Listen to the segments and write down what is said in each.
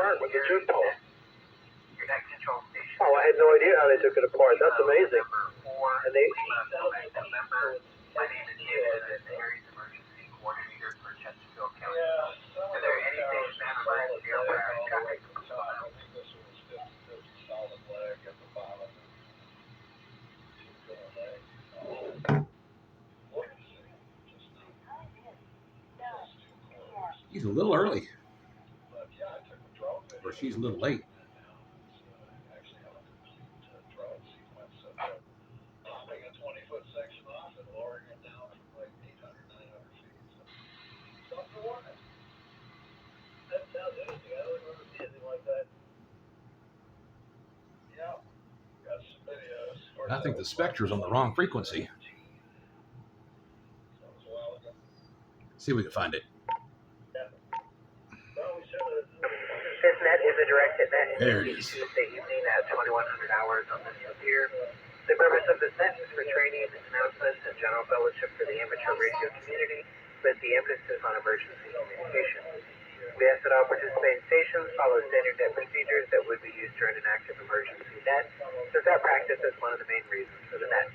apart with the tube pole. Your net control station. Oh, I had no idea how they took it apart. That's amazing. And they... My name is David, and the Aries Emergency Coordinator for Chesterfield County. Are there any stations that provide zero priority traffic? He's a little early. Or she's a little late. I think the Spectra's on the wrong frequency. See if we can find it. This net is a directed net. There it is. Tuesday evening at 2100 hours on this year. The purpose of this net is for training, announcements, and general fellowship for the amateur radio community, with the emphasis on emergency communication. We ask that all participating stations follow standard net procedures that would be used during an active emergency net, since that practice is one of the main reasons for the net.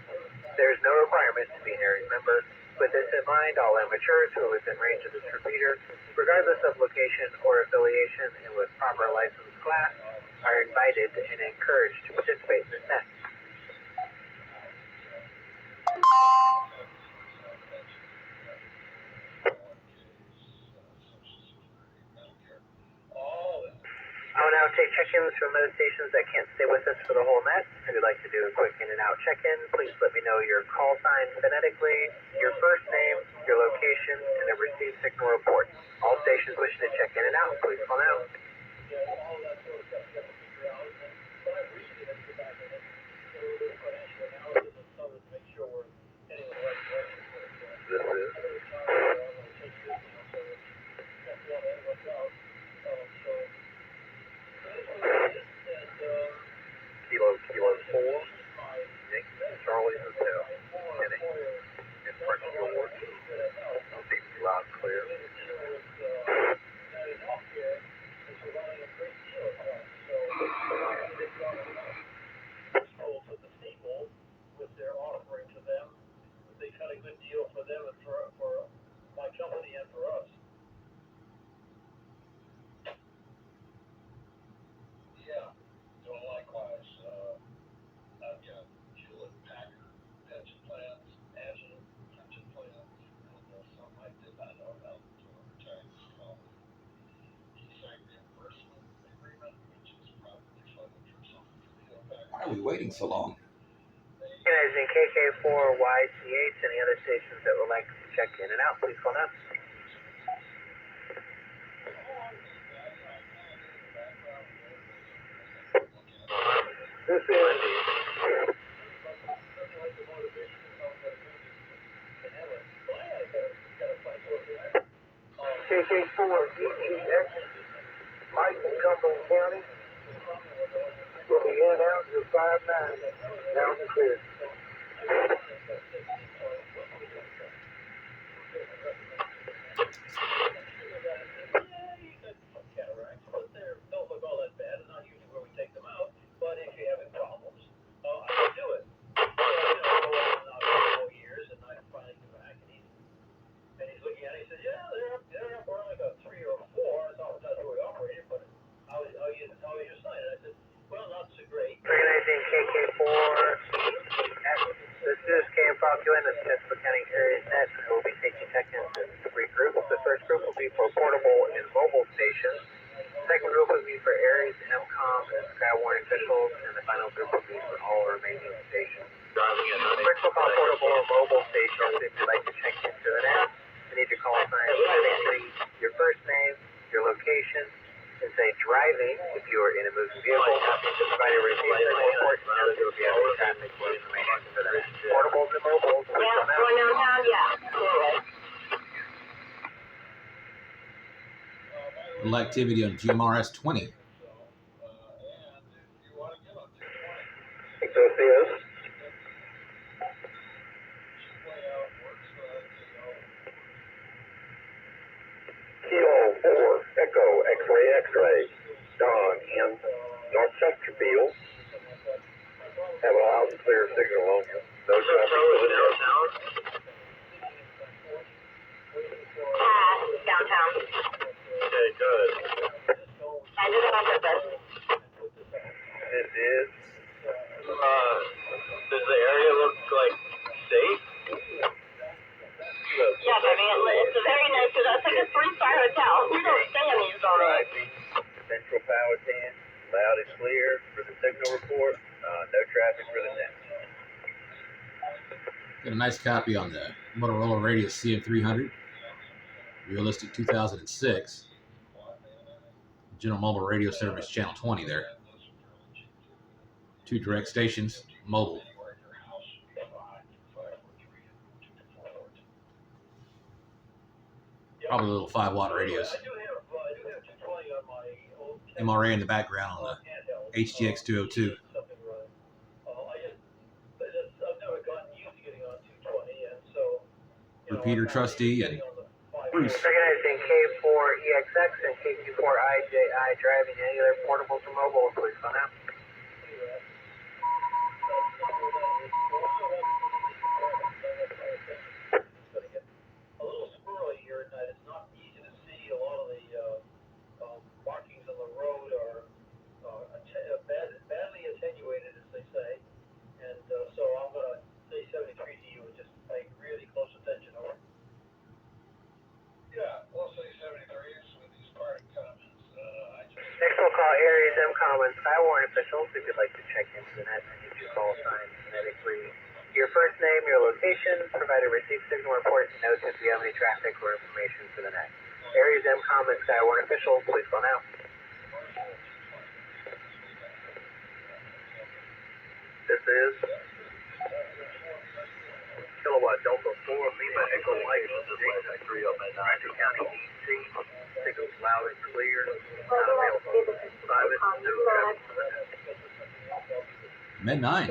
There is no requirement to be an Aries member. With this in mind, all amateurs who are within range of this repeater, regardless of location or affiliation and with proper license class, are invited and encouraged to participate in this net. I will now take check-ins from those stations that can't stay with us for the whole net. If you'd like to do a quick in and out check-in, please let me know your call sign phonetically, your first name, your location, and a received signal report. All stations wishing to check in and out, please call now. This is... Kilo 4, Nick, Charlie Hotel, Kenny, in front of your work. Deep loud clear. With their offering to them, they cut a good deal for them and for my company and for us. Yeah, doing likewise. I've got Hewlett Packard pension plans, Agile pension plans, and some I did not know about retirement called Design Reimbursement Agreement, which is probably funded for something for Hewlett Packard. Why are we waiting so long? Guys in KK4YCH, any other stations that would like to check in and out, please call now. This is... KK4EGX, Mike in Cumberland County. We'll be in and out to 59, down the clear. Cataracts, but they don't look all that bad. It's not usually where we take them out. But if you're having problems, I can do it. For years, and I finally come back, and he's looking at it. He said, "Yeah, they're up around like a 3 or 4. That's all that's where we operated. But how is your sign?" And I said, "Well, not so great." Organizing KK4, this is KM Falkland, the Chesterfield County Aries Net. We'll be taking check-ins in 3 groups. The first group will be for portable and mobile stations. The second group will be for Aries, Emcomm, and Skywarn officials, and the final group will be for all remaining stations. First, we'll call portable or mobile stations. If you'd like to check into the net, you need to call sign phonetically, your first name, your location, and say driving if you are in a moving vehicle. Provide a receipt report, and those will be able to traffic information for that. Portables and mobiles, please come out. Going downtown, yeah. Little activity on GMRS 20. So it is. Kilo 4, Echo, X-ray, X-ray. Powhatan. Loud and clear for the signal report. No traffic for the net. Got a nice copy on the Motorola Radio CM300. Realistic 2006. General Mobile Radio Service Channel 20 there. 2 direct stations, mobile. Probably little 5-watt radios. MRA in the background on the HGX 202. Repeater trustee and Bruce. Recognizing K4EXX and KQ4IJI driving any other portables or mobile, please go now. A little squirrely here at night. It's not easy to see. A lot of the markings on the road are badly attenuated, as they say. And so I'm going to say 73 to you and just pay really close attention. Over. Yeah, we'll say 73s with these parting comments. Next we'll call Aries Emcomm and Skywarn officials if you'd like to check into the net and use your call sign phonetically. Your first name, your location, provide a received signal report, and notes if you have any traffic or information for the net. Aries Emcomm and Skywarn officials, please go now. This is Kilowatt Delta 4 Lima Echo Mike, J3 up at Rankin County, DC. Signals loud and clear. Not available. Private, no traffic for the net. Med 9. Yeah,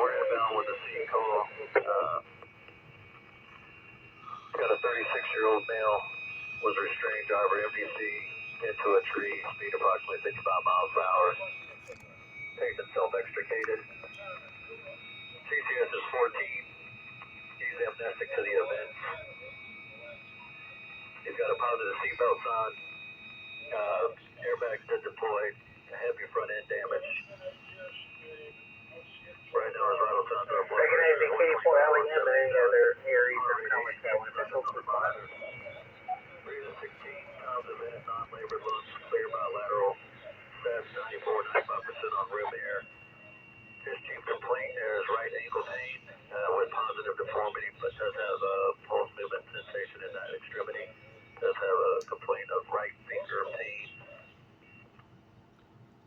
we're inbound with a C call. Got a 36-year-old male, was restrained driver MDC into a tree, speed approximately 55 miles per hour. Patient self-extricated. CCS is 14. He's amnestic to the event. He's got a positive seatbelt sign. Airbags been deployed. Heavy front end damage. Right now his vital signs are blood. Recognizing K4LEM and any other Aries Emcomm and Skywarn officials, please go now. Breathing 16 pounds of vent, non-labored lungs, clear bilateral. Stats 94-95% on room air. His chief complaint there is right ankle pain with positive deformity, but does have a pulse movement sensation in that extremity. Does have a complaint of right finger pain.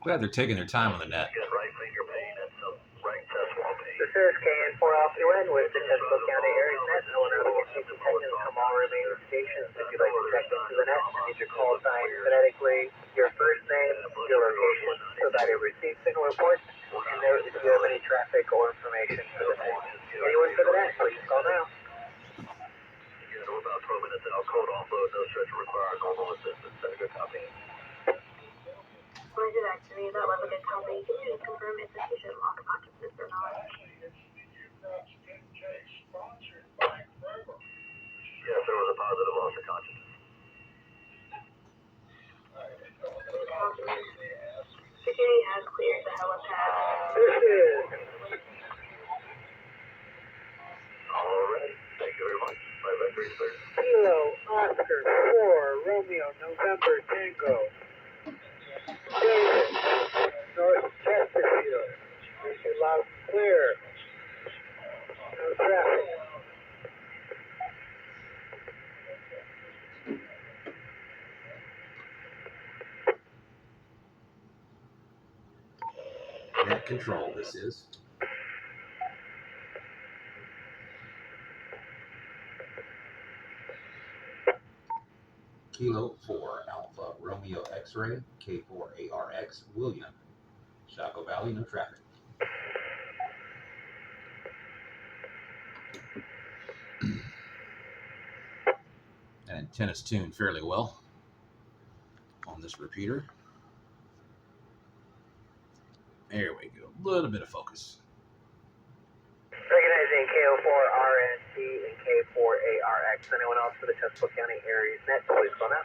Glad they're taking their time on the net. He's got right finger pain and some right chest wall pain. This is KN4 Alpha UN with the Chesterfield County Aries Net. No one ever gets you detected from all remaining stations. If you'd like to check into the net, you need your call sign phonetically, your first name, your location, provide a received signal report, and note if you have any traffic or information for the net. Anyone for the net, please call now. Again, we're about 12 minutes out. Code offload, no stretch required. Normal assistance. Send a good copy. Roger that, Jimmy. That was a good copy. Can you just confirm if the patient lost consciousness or not? Yes, there was a positive loss of consciousness. Security has cleared the helipad. This is All right. Thank you very much. Bye bye, Grace. Kilo Oscar 4 Romeo November Tango. David, North Chesterfield. Issue loud and clear. No traffic. Net control, this is. Kilo 4 Alpha Romeo X-Ray K4ARX William. Chaco Valley, no traffic. And antenna's tuned fairly well on this repeater. There we go. A little bit of focus. Recognizing K04RNT and K4ARX. Anyone else for the Chesterfield County Aries Net, please go now.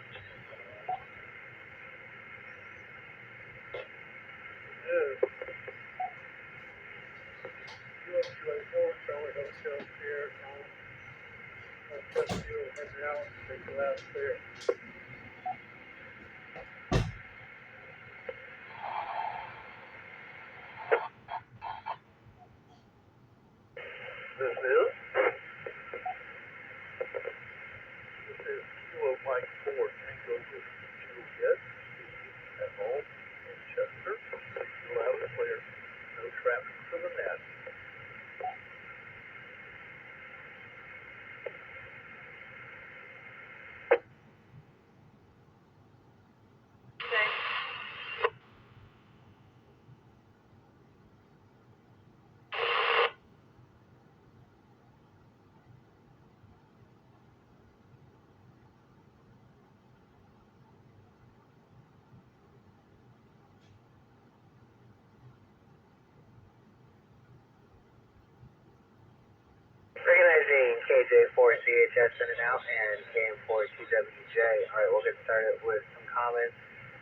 AJ4CHS in and out, and KM4TWJ. Alright, we'll get started with some comments.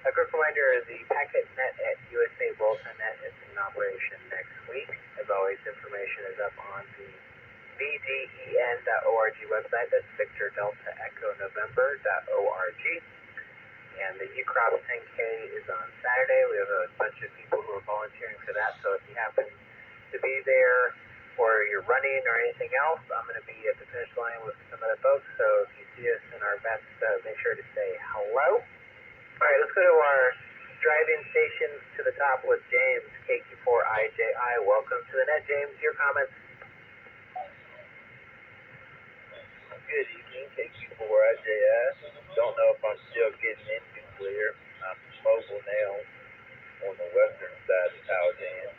A quick reminder, the Packet Net at USA Bulletin Net is in operation next week. As always, information is up on the vden.org website. That's Victor Delta Echo November.org. And the UCROP 10K is on Saturday. We have a bunch of people who are volunteering for that, so if you happen to be there or you're running or anything else, I'm going to be at the finish line with some other folks, so if you see us in our best, make sure to say hello. All right, let's go to our driving stations to the top with James, KQ4IJI. Welcome to the net, James. Your comments? Good evening, KQ4IJI. Don't know if I'm still getting into clear. I'm mobile now on the western side of Tallahassee.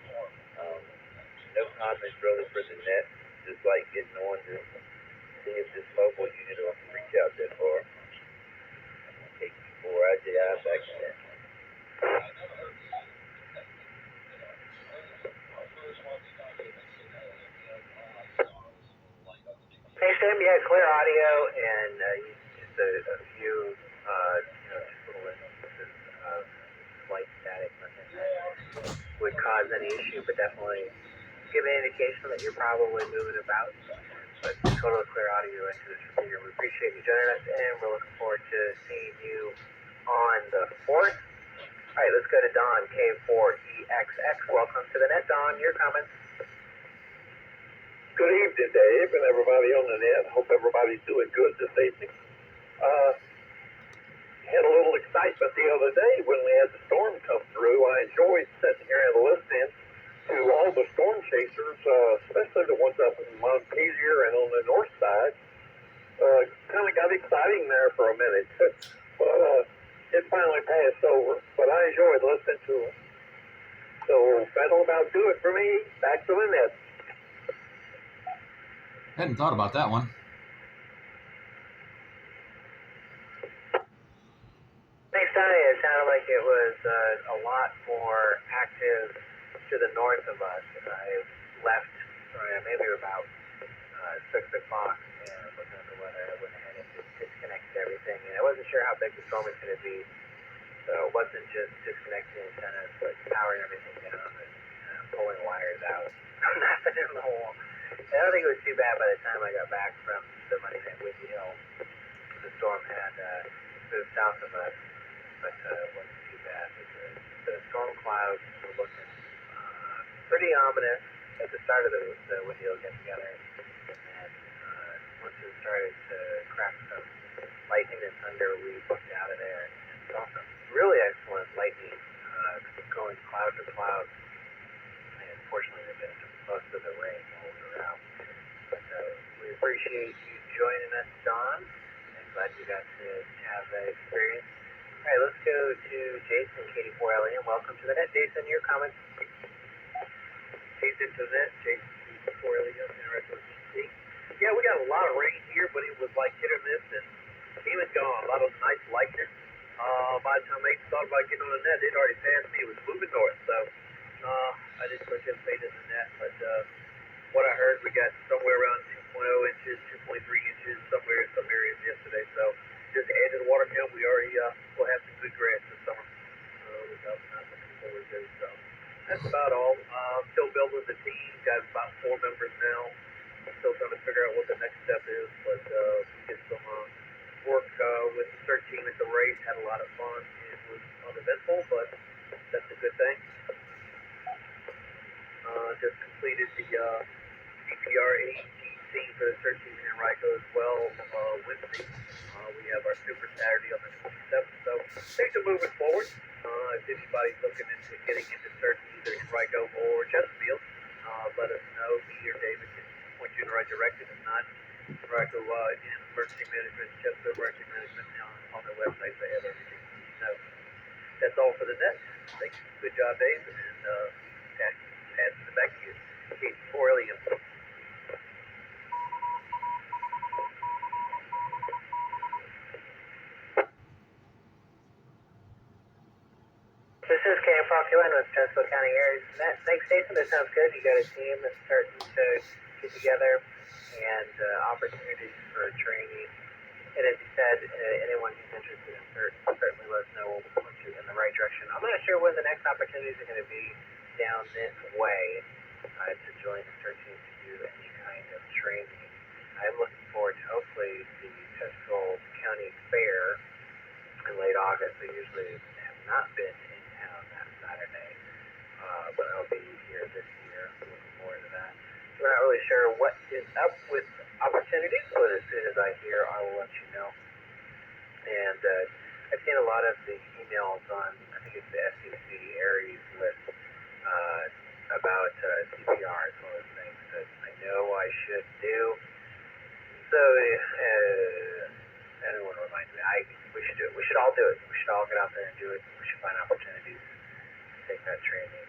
No comments really for the net. Just like getting on to see if this mobile unit will reach out that far. KQ4IJI back to net. Hey, Sam, you had clear audio and just a few, just little instances of slight static. Nothing that would cause any issue, but definitely give an indication that you're probably moving about. But totally clear audio into this repeater. We appreciate you joining us, and we're looking forward to seeing you on the 4th. All right, let's go to Don, K4EXX. Welcome to the net, Don. Your comments? Good evening, Dave, and everybody on the net. Hope everybody's doing good this evening. Had a little excitement the other day when we had the storm come through. I enjoyed sitting here and listening to all the storm chasers, especially the ones up in Montpelier and on the north side. Kind of got exciting there for a minute, but it finally passed over. But I enjoyed listening to them. So that'll about do it for me. Back to the net. Hadn't thought about that one. Thanks, Tony. It sounded like it was a lot more active to the north of us. I left maybe about 6 o'clock and looking at the weather. I went ahead and just disconnected everything. And I wasn't sure how big the storm was going to be. So it wasn't just disconnecting antennas, but powering everything down and pulling wires out. Nothing in the hole. I don't think it was too bad by the time I got back from the Monday night Whitney Hill. The storm had moved south of us, but it wasn't too bad. The storm clouds were looking pretty ominous at the start of the Whitney Hill get together. And then once it started to crack some lightning and thunder, we booked out of there and saw some really excellent lightning going cloud to cloud. And fortunately, they missed most of the rain while we were out. But we appreciate you joining us, Don. I'm glad you got to have that experience. All right, let's go to Jason, KD4LE, and welcome to the net. Jason, your comments? Jason to the net, Jason KD4LE, interested with DC. Yeah, we got a lot of rain here, but it was like hit or miss and came and gone. A lot of nice lightning. By the time they thought about getting on the net, they'd already passed me. It was moving north, so I didn't participate in the net, but what I heard, we got somewhere around 2.0 inches, 2.3 inches, somewhere in some areas yesterday. So just add to the water count, we already will have some good grass this summer. Which I'm not looking forward to. So that's about all. Still building the team. Got about 4 members now. Still trying to figure out what the next step is, but we did some work with the search team at the race. Had a lot of fun. It was uneventful, but that's a good thing. Just completed the CPR ATC for the search season in Rico as well Wednesday. We have our Super Saturday on the 27th, so things are moving forward. If anybody's looking into getting into search either in Rico or Chesterfield, let us know. Me or David can point you in the right direction. If not, Rico in emergency management, Chesterfield emergency management on their website. They have everything you need to know. That's all for the net. Thanks. Good job, Dave, and passing it back to you. KD4LE. This is KM Procurement with Chesterfield County Areas Net. Thanks, Jason. That sounds good. You got a team that's starting to get together and opportunities for training. And as you said, anyone who's interested in CERT, certainly let us know. We'll point you in the right direction. I'm not sure when the next opportunities are going to be down this way to join the CERT team to do any kind of training. I'm looking forward to hopefully the Chesterfield County Fair in late August. I usually have not been in town that Saturday, but I'll be here this year. I'm looking forward to that. We're not really sure what is up with opportunities, but as soon as I hear, I will let you know. And I've seen a lot of the emails on, I think it's the SEC Aries list about CPR as well as things that I know I should do. So everyone reminds me, we should do it. We should all do it. We should all get out there and do it. We should find opportunities to take that training.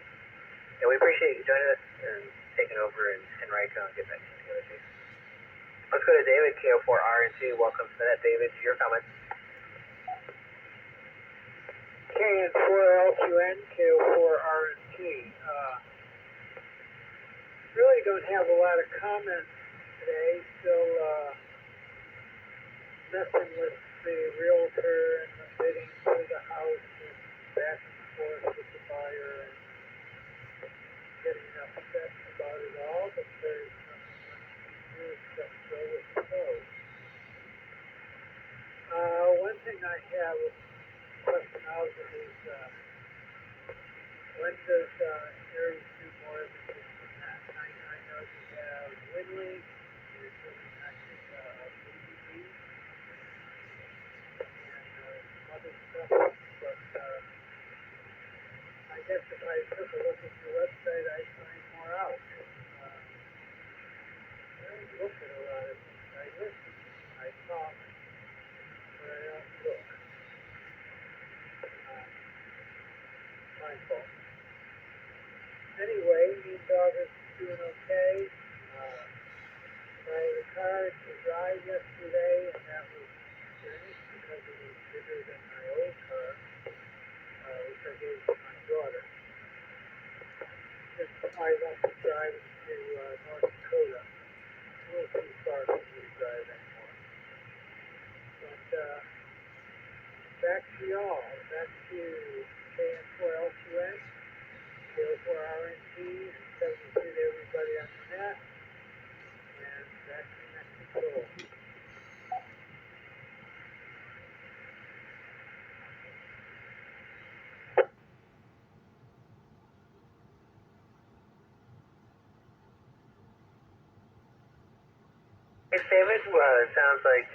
And we appreciate you joining us and taking over in Henrico and getting that team together, too. Let's go to David, KO4RNT. Welcome to that, David. Your comments. KN4LQN, KO4RNT. Really don't have a lot of comments today. Still messing with the realtor and the bidding for the house and back and forth with the buyer and getting upset about it all, but there's nothing much to do except go with the flow. One thing I have a question out is when does Aries do more of the I know you have WinLink, you're doing I think BBB and some other stuff, but I guess if I took a look at your website, I'd find more out. I don't look at a lot of things. I listen, I talk, but I don't look. My fault. Anyway, me and dog is doing okay. I had a car to drive yesterday, and that was strange because it was bigger than my old car, which I gave to my daughter. I won't be driving to North Dakota. A little too far for me to drive anymore. But back to y'all. Back to KN4LQN, KO4RNT, and 73 to everybody on the net. And back to next control. Thanks, David. Well, it sounds like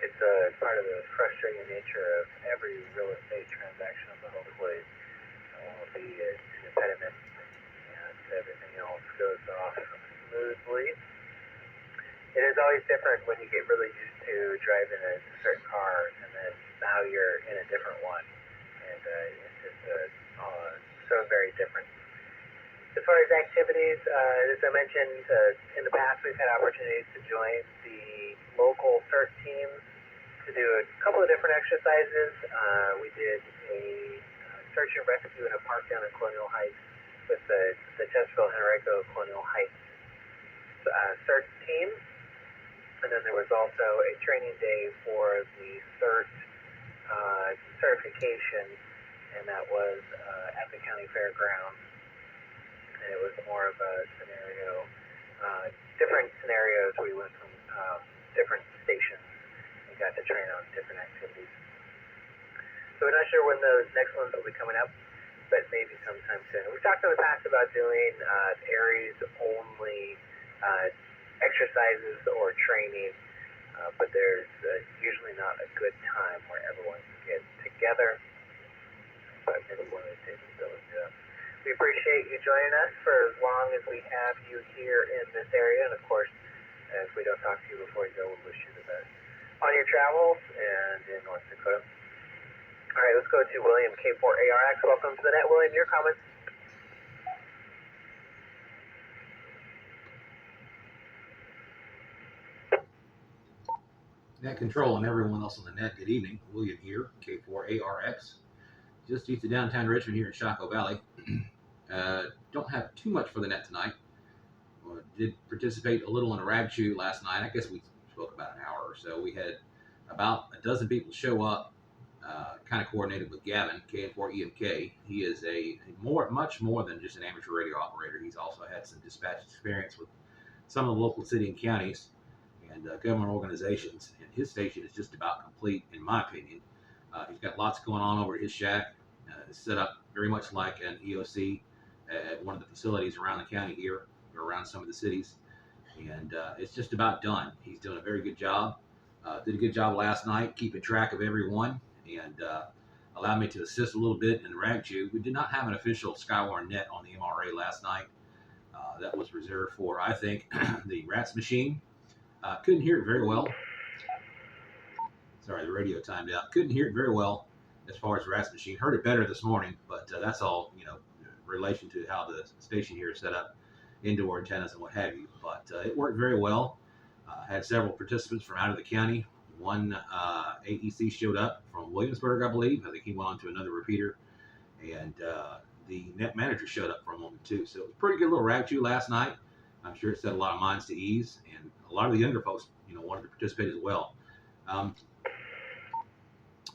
it's a part of the frustrating nature of every real estate transaction, but hopefully it won't be an impediment and everything else goes off smoothly. It is always different when you get really used to driving a certain car and then now you're in a different one. And it's just so very different. As far as activities, as I mentioned, in the past we've had opportunities to join the local CERT teams to do a couple of different exercises. We did a search and rescue in a park down in Colonial Heights with the Chesterfield Henrico Colonial Heights CERT team. And then there was also a training day for the CERT certification, and that was at the county fairgrounds. And it was more of a scenario, different scenarios. We went from different stations and got to train on different activities. So we're not sure when those next ones will be coming up, but maybe sometime soon. We've talked in the past about doing Aries only exercises or training, but there's usually not a good time where everyone can get together. But maybe one of these days we'll do that. We appreciate you joining us for as long as we have you here in this area. And of course, if we don't talk to you before you go, we'll wish you the best on your travels and in North Dakota. All right, let's go to William, K4ARX. Welcome to the net, William. Your comments? Net Control and everyone else on the net, good evening. William here, K4ARX. Just east of downtown Richmond here in Chaco Valley. Don't have too much for the net tonight. did participate a little in a rag chew last night. I guess we spoke about an hour or so. We had about a dozen people show up, kind of coordinated with Gavin, KN4EMK. He is much more than just an amateur radio operator. He's also had some dispatch experience with some of the local city and counties and government organizations. And his station is just about complete, in my opinion. He's got lots going on over at his shack. It's set up very much like an EOC at one of the facilities around the county here, or around some of the cities. And it's just about done. He's doing a very good job. Did a good job last night keeping track of everyone, and allowed me to assist a little bit in the rag chew. We did not have an official Skywarn net on the MRA last night. That was reserved for, I think, the RATS machine. Couldn't hear it very well. Sorry, the radio timed out. Couldn't hear it very well as far as RATS machine. Heard it better this morning, but that's all, relation to how the station here is set up, indoor antennas and what have you. But it worked very well. Had several participants from out of the county. One AEC showed up from Williamsburg, I believe. I think he went on to another repeater. And the net manager showed up for a moment too. So it was a pretty good little rag chew last night. I'm sure it set a lot of minds to ease, and a lot of the younger folks, wanted to participate as well.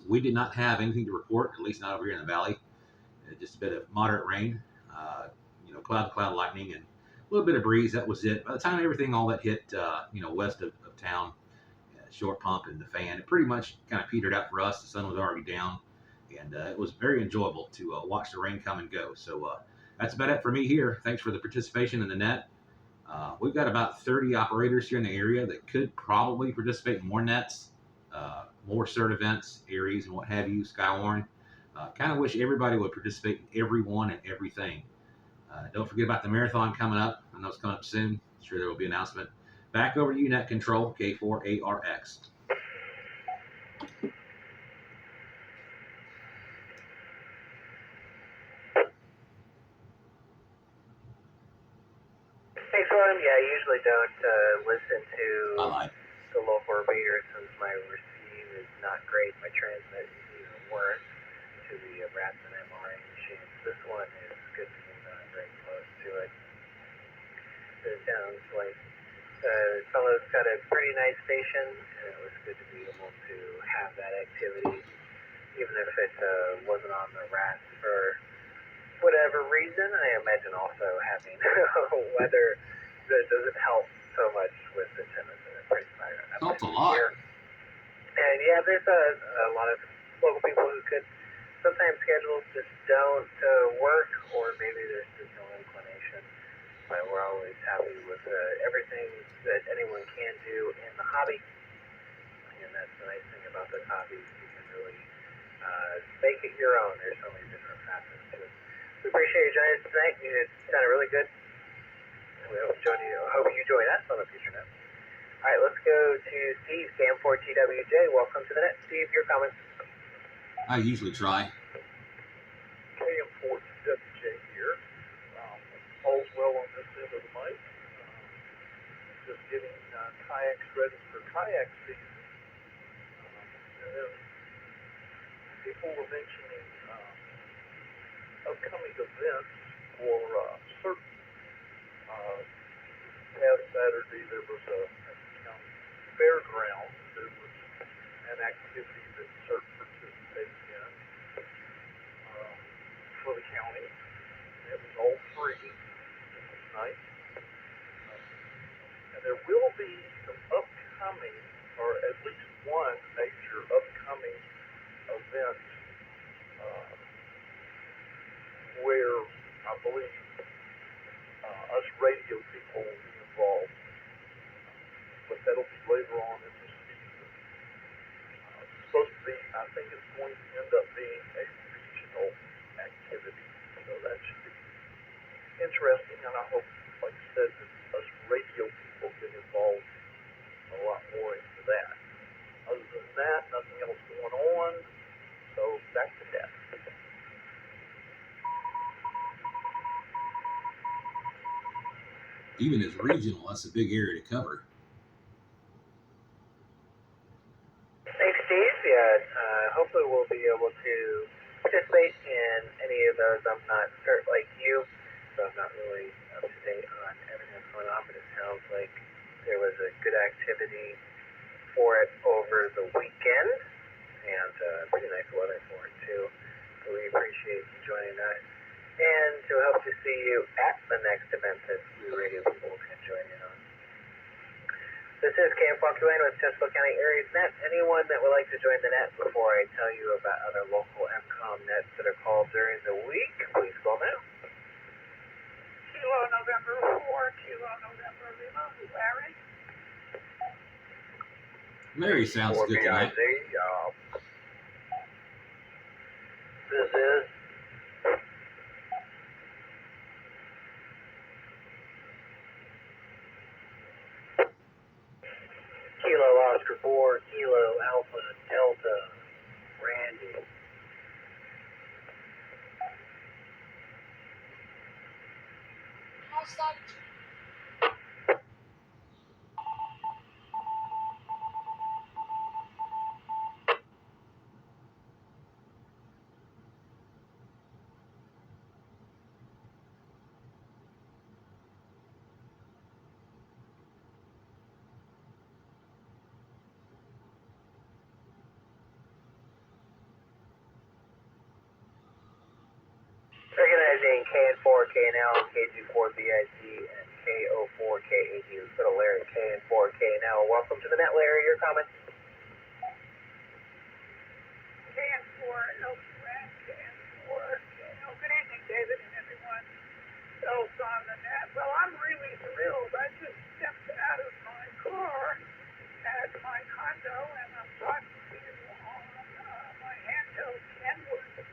We did not have anything to report, at least not over here in the valley. Just a bit of moderate rain, cloud to cloud lightning, and a little bit of breeze. That was it. By the time everything all that hit, west of town, short pump and the fan, it pretty much kind of petered out for us. The sun was already down, and it was very enjoyable to watch the rain come and go. So that's about it for me here. Thanks for the participation in the net. We've got about 30 operators here in the area that could probably participate in more nets, more CERT events, Aries, and what have you, Skywarn. Kind of wish everybody would participate in everyone and everything. Don't forget about the marathon coming up. I know it's coming up soon. I'm sure there will be an announcement. Back over to you, Net Control, K4ARX. Hey, Storm. Yeah, I usually don't listen to the local repeater since my receive is not great. My transmit is even worse to the RATS and MRA machines. This one is good to be very close to it. It sounds like fellow's got a pretty nice station, and it was good to be able to have that activity, even if it wasn't on the RATS for whatever reason. I imagine also having weather that doesn't help so much with the attendance in a pretty fire. Helps a lot. And yeah, there's a lot of local people who could sometimes schedules just don't work, or maybe there's just no inclination. But we're always happy with everything that anyone can do in the hobby, and that's the nice thing about this hobby. You can really make it your own. There's so many different facets to it. We appreciate you joining us tonight. It sounded really good. We hope you join us on the future net. All right, let's go to Steve, Cam4TWJ. Welcome to the net. Steve, your comments. I usually try. Cam4TWJ here. All's well on this end of the mic. Just getting kayaks ready for kayak season. And then people were mentioning upcoming events for certain. Past Saturday there was a county fairground. There was an activity that CERT participated in for the county. It was all free. It was nice. And there will be some upcoming, or at least one major upcoming event where I believe us radio people will be involved. But that'll be later on in the season. It's supposed to be, I think it's going to end up being a regional activity. So that should be interesting, and I hope, like I said, that us radio people get involved a lot more into that. Other than that, nothing else going on. So back to that. Even as regional, that's a big area to cover. Thanks, Steve. Yeah, hopefully we'll be able to participate in any of those. I'm not certain, like you, so I'm not really up to date on everything that's going on, but it sounds like there was a good activity for it over the weekend, and pretty nice weather for it too. So we appreciate you joining us, and to help to see you at the next event that we radio people can join in on. This is Cam Falkulain with Chesterfield County Areas Net. Anyone that would like to join the net before I tell you about other local Emcomm nets that are called during the week, please call now. Kilo November 4, Kilo November Lima, Larry. Larry sounds good tonight. This is Kilo Oscar 4, Kilo Alpha Delta, Randy. Recognizing KN4KNL, KG4BIC, and KO4KAG. Let's go to Larry, KN4KNL. Welcome to the net, Larry. Your comments? KN4, LQN, KN4, KNL. Good evening, David, and everyone else on the net. Well, I'm really thrilled. I just stepped out of my car at my condo, and I'm talking to you on my handheld Kenwood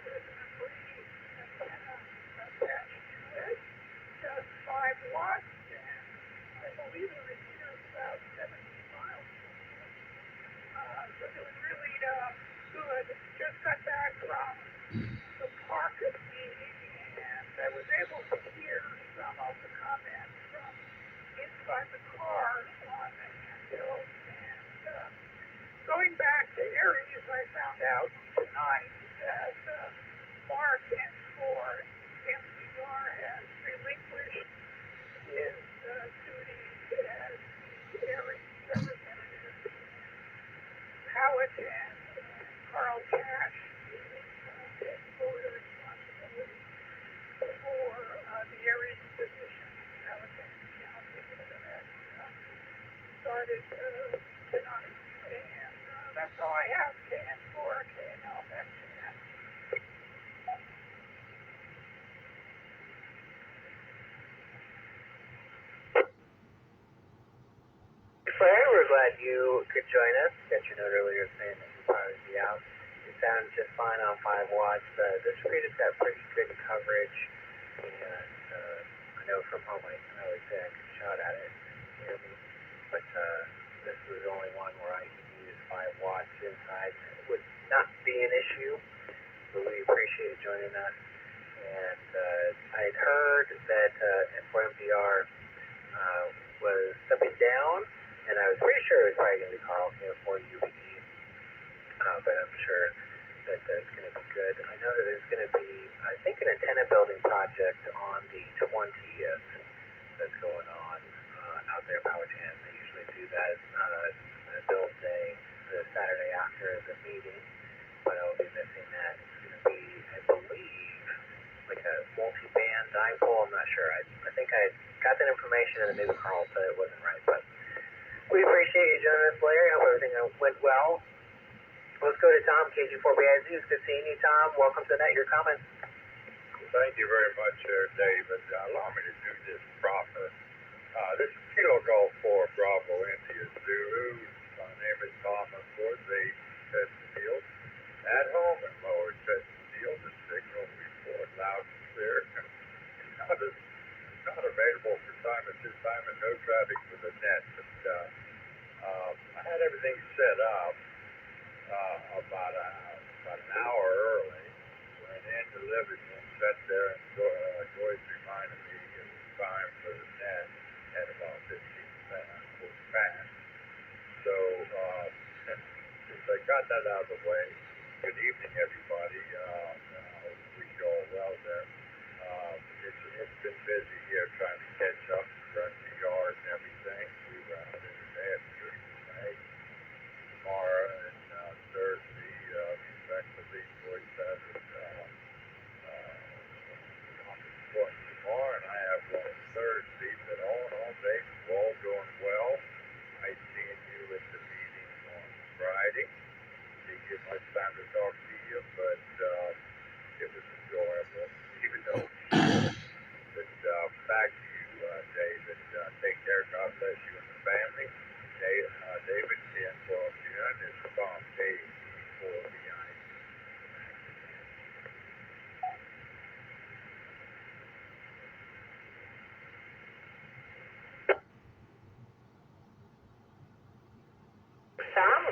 with a free antenna attached to it, just 5 watts, and I believe the receiver is about 17 miles. So it was really good. Just got back from the park meeting, and I was able to hear some of the comments from inside the car on the handheld. And going back to Aries, I found out tonight that Mark for MCR has relinquished his duties as the Aries representative. Powhatan and Carl Cash take over the responsibility for the Aries position in Powhatan County that started tonight. And that's all I have. KN4, KNL, back to that. Larry, we're glad you could join us. Got your note earlier saying that you'd probably be out. You sound just fine on 5 watts. The screen has got pretty good coverage, and I know from home I always say I could shout at it, hear me. But this was the only one where I could use 5 watts inside. It would not be an issue, but we appreciate you joining us. And I had heard that M4MDR was stepping down, and I was pretty sure it was probably going to be Carl for UBE, but I'm sure that that's going to be good. I know that there's going to be, I think, an antenna building project on the 20th that's going on out there in Powhatan. They usually do that. It's not a build day, the Saturday after the meeting, but I'll be missing that. It's going to be, I believe, like a multi-band dipole. I'm not sure. I think I got that information, and then maybe Carl said it wasn't right, but we appreciate you joining us, Larry. I hope everything went well. Let's go to Tom, KG4BIZ. It's good seeing you, Tom. Welcome to the net. Your comments? Thank you very much, David. Allow me to do this proper. This is Kilo Golf 4 Bravo India Zulu. My name is Tom, of course, Chesterfield. At home in Lower Chesterfield, the signal report loud and clear. Not available for time at this time, and no traffic for the net. But I had everything set up about an hour early. Went in the living room, sat there, and Joyce reminded me it was time for the net at about 15 past. So since I got that out of the way, good evening, everybody. Wish you all well there. It's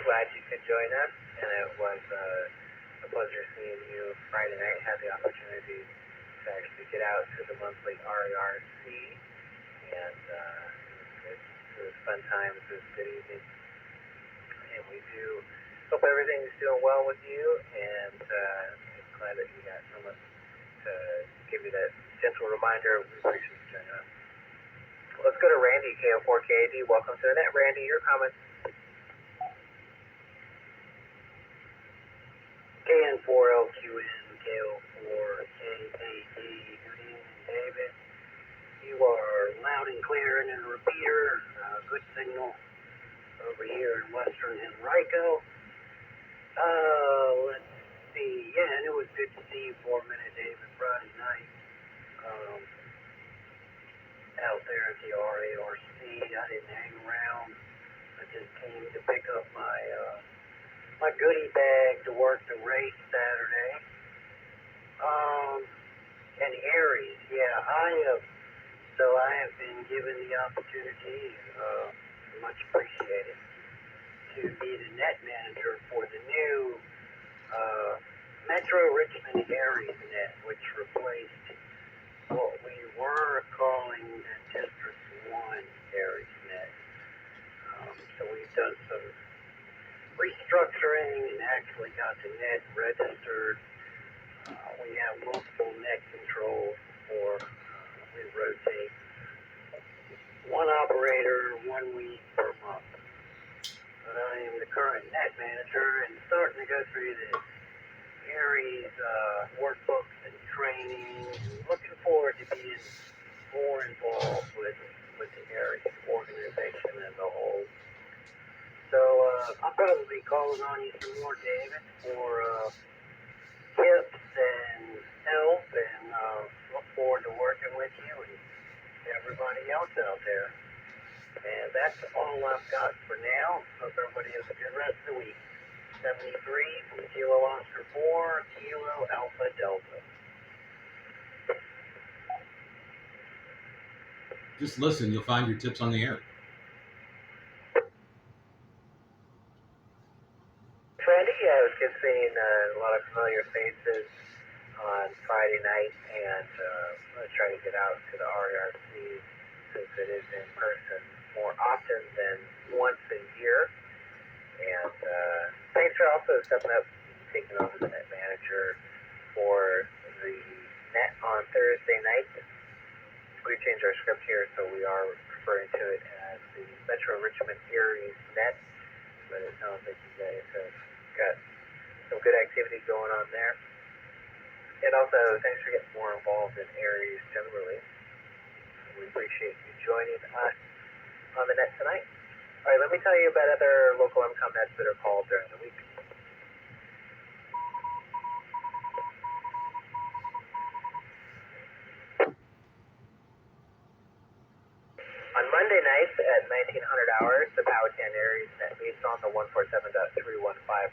glad you could join us, and it was a pleasure seeing you Friday night. Had the opportunity to actually get out to the monthly RERC, and it was good. It was fun times. It was good evening, and we do hope everything's doing well with you, and I'm glad that you got someone to give you that gentle reminder. We appreciate you joining us. Let's go to Randy, KO4KAD. Welcome to the net. Randy, your comments. KN4LQN, KO4KAD. Good evening, David. You are loud and clear in the repeater. Good signal over here in Western Henrico. Let's see. Yeah, and it was good to see you for a minute, David, Friday night. Out there at the RARC. I didn't hang around. I just came to pick up my goodie bag to work the race Saturday. And Aries, yeah, I have been given the opportunity, much appreciated, to be the net manager for the new Metro Richmond Aries net, which replaced what we were calling the Chesterfield 1 Aries net. So we've done some restructuring and actually got the net registered. We have multiple net controls for we rotate one operator 1 week per month. But I am the current net manager and starting to go through the Aries workbooks and training, and looking forward to being more involved with the Aries organization as a whole. So I'll probably be calling on you some more, David, for tips and help, and look forward to working with you and everybody else out there. And that's all I've got for now. Hope everybody has a good rest of the week. 73 from Kilo Oscar 4, Kilo Alpha Delta. Just listen, you'll find your tips on the air. Randy, I was just seeing a lot of familiar faces on Friday night, and I'm going to try to get out to the RERC since it is in person more often than once a year. And thanks for also stepping up, taking over the net manager for the net on Thursday night. We changed our script here, so we are referring to it as the Metro Richmond Aries net, but it sounds like you guys have got some good activity going on there. And also, thanks for getting more involved in Aries generally. We appreciate you joining us on the net tonight. All right, let me tell you about other local Emcomm nets that are called during the week. On Monday nights at 1900 hours, the Powhatan Aries net meets on the 147.315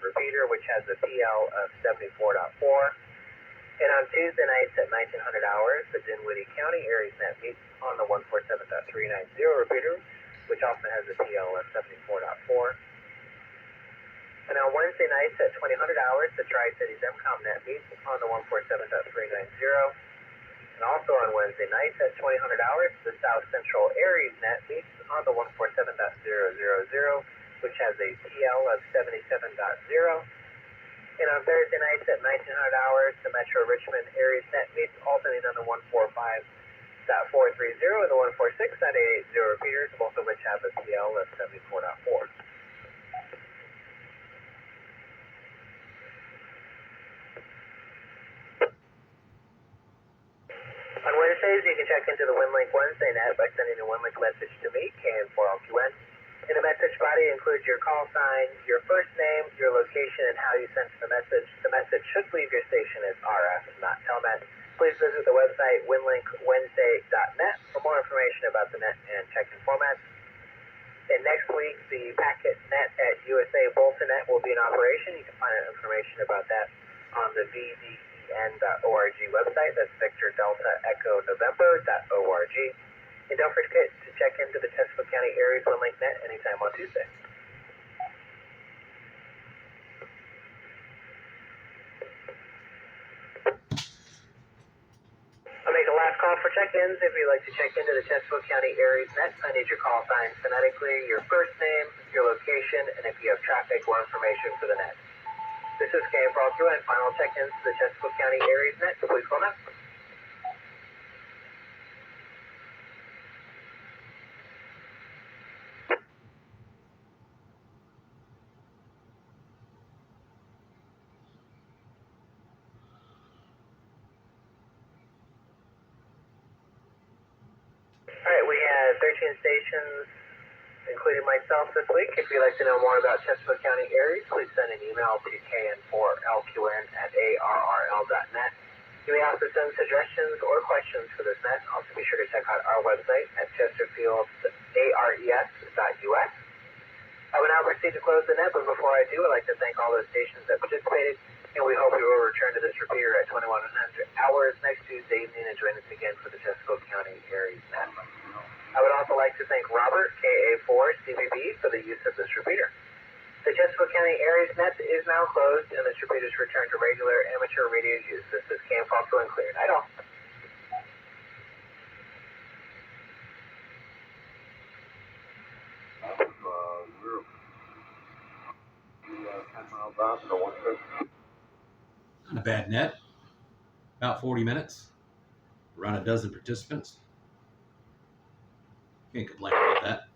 repeater, which has a PL of 74.4. And on Tuesday nights at 1900 hours, the Dinwiddie County Aries net meets on the 147.390 repeater, which also has a PL of 74.4. And on Wednesday nights at 2000 hours, the Tri-Cities Emcomm net meets on the 147.390. And also on Wednesday nights at 2000 hours, the South Central Aries net meets on the 147.000, which has a PL of 77.0. And on Thursday nights at 1900 hours, the Metro Richmond Aries net meets alternating on the 145.430 and the 146.880 repeaters, both of which have a PL of 74.4. On Wednesdays, you can check into the WinLink Wednesday net by sending a WinLink message to me, KN4LQN. And the message body includes your call sign, your first name, your location, and how you sent the message. The message should leave your station as RF, not Telnet. Please visit the website winlinkwednesday.net for more information about the net and check-in formats. And next week, the packet net at USA Bolton Net will be in operation. You can find out information about that on the VDEN.org website. That's Victor Delta Echo November.org. And don't forget to check into the Chesterfield County Aries WinLink Net anytime on Tuesday. call for check-ins. If you'd like to check into the Chesterfield County Aries Net, I need your call sign phonetically, your first name, your location, and if you have traffic or information for the net. This is KN4 LQN. Final check-ins to the Chesterfield County Aries Net. Please call now. All right, we had 13 stations, including myself this week. If you'd like to know more about Chesterfield County Aries, please send an email to kn4lqn@arrl.net. You may also send suggestions or questions for this net. Also be sure to check out our website at chesterfieldares.us. I will now proceed to close the net, but before I do, I'd like to thank all those stations that participated, and we hope you will return to this repeater at 2100 hours next Tuesday evening and join us again for the Chesterfield County Aries net. I would also like to thank Robert, KA4CBB, for the use of this repeater. The Chesterfield County Aries net is now closed, and this repeater is returned to regular amateur radio use. This is Cam Falco and clear. Night all. Not a bad net. About 40 minutes. Around a dozen participants. Can't complain about that.